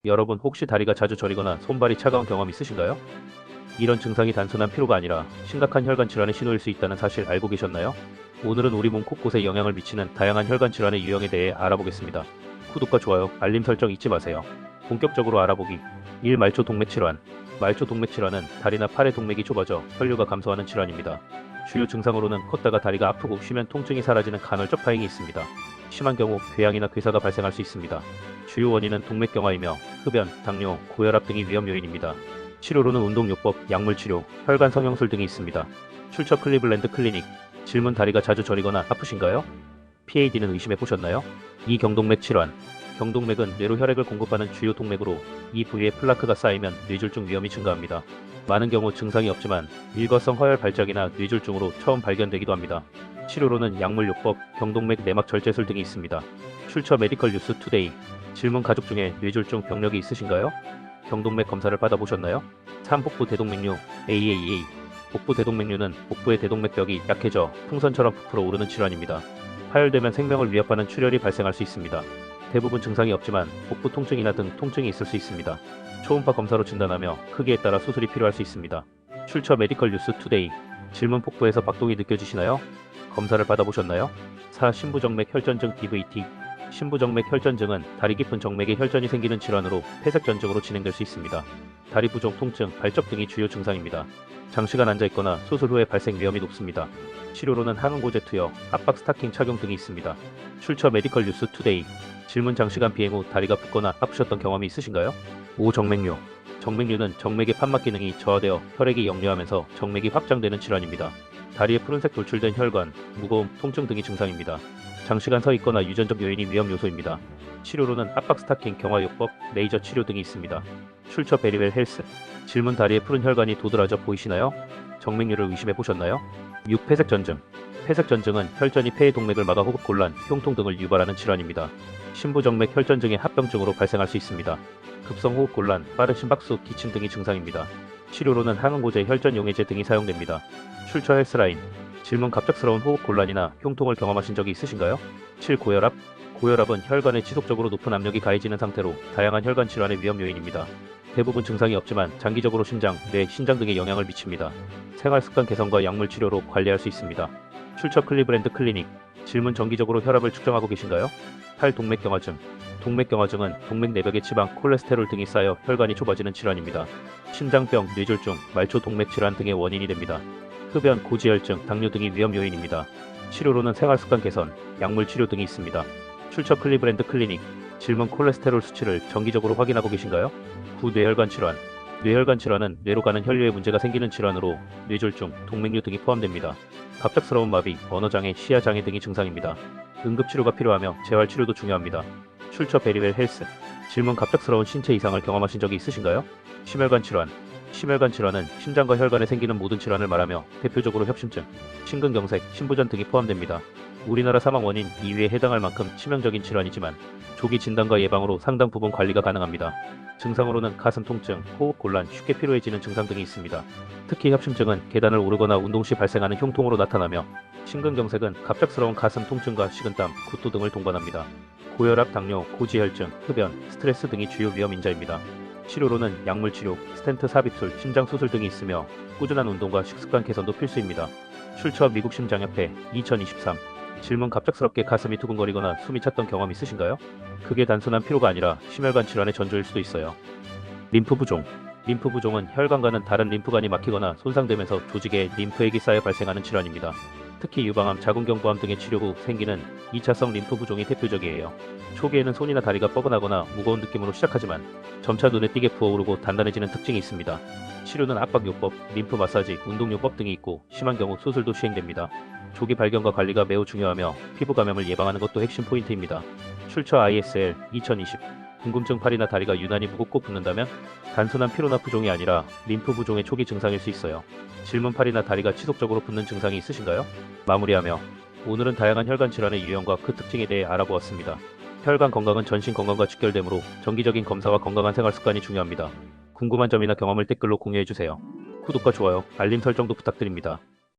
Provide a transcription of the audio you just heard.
여러분 혹시 다리가 자주 저리거나 손발이 차가운 경험 있으신가요? 이런 증상이 단순한 피로가 아니라 심각한 혈관 질환의 신호일 수 있다는 사실 알고 계셨나요? 오늘은 우리 몸 곳곳에 영향을 미치는 다양한 혈관 질환의 유형에 대해 알아보겠습니다. 구독과 좋아요, 알림 설정 잊지 마세요. 본격적으로 알아보기. 1. 말초 동맥 질환. 말초 동맥 질환은 다리나 팔의 동맥이 좁아져 혈류가 감소하는 질환입니다. 주요 증상으로는 걷다가 다리가 아프고 쉬면 통증이 사라지는 간헐적 파행이 있습니다. 심한 경우 궤양이나 괴사가 발생할 수 있습니다. 주요 원인은 동맥경화이며 흡연, 당뇨, 고혈압 등이 위험 요인입니다. 치료로는 운동요법, 약물치료, 혈관 성형술 등이 있습니다. 출처 클리블랜드 클리닉. 질문 다리가 자주 저리거나 아프신가요? PAD는 의심해보셨나요? 2. 경동맥 질환. 경동맥은 뇌로 혈액을 공급하는 주요 동맥으로 이 부위에 플라크가 쌓이면 뇌졸중 위험이 증가합니다. 많은 경우 증상이 없지만 일거성 허혈 발작이나 뇌졸중으로 처음 발견되기도 합니다. 치료로는 약물요법, 경동맥 내막 절제술 등이 있습니다. 출처 메디컬 뉴스 투데이. 질문 가족 중에 뇌졸중 병력이 있으신가요? 경동맥 검사를 받아보셨나요? 3. 복부 대동맥류 AAA. 복부 대동맥류는 복부의 대동맥벽이 약해져 풍선처럼 부풀어 오르는 질환입니다. 파열되면 생명을 위협하는 출혈이 발생할 수 있습니다. 대부분 증상이 없지만 복부 통증이나 등 통증이 있을 수 있습니다. 초음파 검사로 진단하며 크기에 따라 수술이 필요할 수 있습니다. 출처 메디컬 뉴스 투데이. 질문 복부에서 박동이 느껴지시나요? 검사를 받아보셨나요? 4. 신부정맥 혈전증 DVT. 신부정맥 혈전증은 다리 깊은 정맥에 혈전이 생기는 질환으로 폐색전증으로 진행될 수 있습니다. 다리 부종, 통증, 발적 등이 주요 증상입니다. 장시간 앉아있거나 수술 후에 발생 위험이 높습니다. 치료로는 항응고제 투여, 압박 스타킹 착용 등이 있습니다. 출처 메디컬 뉴스 투데이. 질문 장시간 비행 후 다리가 붓거나 아프셨던 경험이 있으신가요? 5. 정맥류. 정맥류는 정맥의 판막 기능이 저하되어 혈액이 역류하면서 정맥이 확장되는 질환입니다. 다리에 푸른색 돌출된 혈관, 무거움, 통증 등이 증상입니다. 장시간 서 있거나 유전적 요인이 위험 요소입니다. 치료로는 압박 스타킹, 경화요법, 레이저 치료 등이 있습니다. 출처 베리웰 헬스. 질문 다리에 푸른 혈관이 도드라져 보이시나요? 정맥류를 의심해 보셨나요? 6. 폐색전증. 폐색전증은 혈전이 폐의 동맥을 막아 호흡곤란, 흉통 등을 유발하는 질환입니다. 신부정맥 혈전증의 합병증으로 발생할 수 있습니다. 급성 호흡곤란, 빠른 심박수, 기침 등이 증상입니다. 치료로는 항응고제, 혈전용해제 등이 사용됩니다. 출처 헬스라인. 질문 갑작스러운 호흡곤란이나 흉통을 경험하신 적이 있으신가요? 7. 고혈압. 고혈압은 혈관에 지속적으로 높은 압력이 가해지는 상태로 다양한 혈관 질환의 위험 요인입니다. 대부분 증상이 없지만 장기적으로 심장, 뇌, 신장 등에 영향을 미칩니다. 생활습관 개선과 약물 치료로 관리할 수 있습니다. 출처 클리브랜드 클리닉. 질문 정기적으로 혈압을 측정하고 계신가요? 8. 동맥경화증. 동맥경화증은 동맥 내벽에 지방, 콜레스테롤 등이 쌓여 혈관이 좁아지는 질환입니다. 심장병, 뇌졸중, 말초 동맥 질환 등의 원인이 됩니다. 흡연, 고지혈증, 당뇨 등이 위험 요인입니다. 치료로는 생활습관 개선, 약물 치료 등이 있습니다. 출처 클리브랜드 클리닉. 질문 콜레스테롤 수치를 정기적으로 확인하고 계신가요? 9. 뇌혈관 질환. 뇌혈관 질환은 뇌로 가는 혈류에 문제가 생기는 질환으로 뇌졸중, 동맥류 등이 포함됩니다. 갑작스러운 마비, 언어장애, 시야장애 등이 증상입니다. 응급치료가 필요하며 재활치료도 중요합니다. 출처 베리웰 헬스. 질문 갑작스러운 신체 이상을 경험하신 적이 있으신가요? 심혈관 질환. 심혈관 질환은 심장과 혈관에 생기는 모든 질환을 말하며 대표적으로 협심증, 심근경색, 심부전 등이 포함됩니다. 우리나라 사망 원인 2위에 해당할 만큼 치명적인 질환이지만 조기 진단과 예방으로 상당 부분 관리가 가능합니다. 증상으로는 가슴 통증, 호흡 곤란, 쉽게 피로해지는 증상 등이 있습니다. 특히 협심증은 계단을 오르거나 운동 시 발생하는 흉통으로 나타나며 심근경색은 갑작스러운 가슴 통증과 식은땀, 구토 등을 동반합니다. 고혈압, 당뇨, 고지혈증, 흡연, 스트레스 등이 주요 위험 인자입니다. 치료로는 약물치료, 스텐트 삽입술, 심장수술 등이 있으며 꾸준한 운동과 식습관 개선도 필수입니다. 출처 미국 심장협회 2023. 질문 갑작스럽게 가슴이 두근거리거나 숨이 찼던 경험 있으신가요? 그게 단순한 피로가 아니라 심혈관 질환의 전조일 수도 있어요. 림프 부종. 림프 부종은 혈관과는 다른 림프관이 막히거나 손상되면서 조직에 림프액이 쌓여 발생하는 질환입니다. 특히 유방암, 자궁경부암 등의 치료 후 생기는 2차성 림프 부종이 대표적이에요. 초기에는 손이나 다리가 뻐근하거나 무거운 느낌으로 시작하지만 점차 눈에 띄게 부어오르고 단단해지는 특징이 있습니다. 치료는 압박요법, 림프 마사지, 운동요법 등이 있고 심한 경우 수술도 시행됩니다. 조기 발견과 관리가 매우 중요하며 피부 감염을 예방하는 것도 핵심 포인트입니다. 출처 ISL 2020. 궁금증 팔이나 다리가 유난히 무겁고 붓는다면 단순한 피로나 부종이 아니라 림프 부종의 초기 증상일 수 있어요. 질문 팔이나 다리가 지속적으로 붓는 증상이 있으신가요? 마무리하며 오늘은 다양한 혈관 질환의 유형과 그 특징에 대해 알아보았습니다. 혈관 건강은 전신 건강과 직결되므로 정기적인 검사와 건강한 생활 습관이 중요합니다. 궁금한 점이나 경험을 댓글로 공유해주세요. 구독과 좋아요, 알림 설정도 부탁드립니다.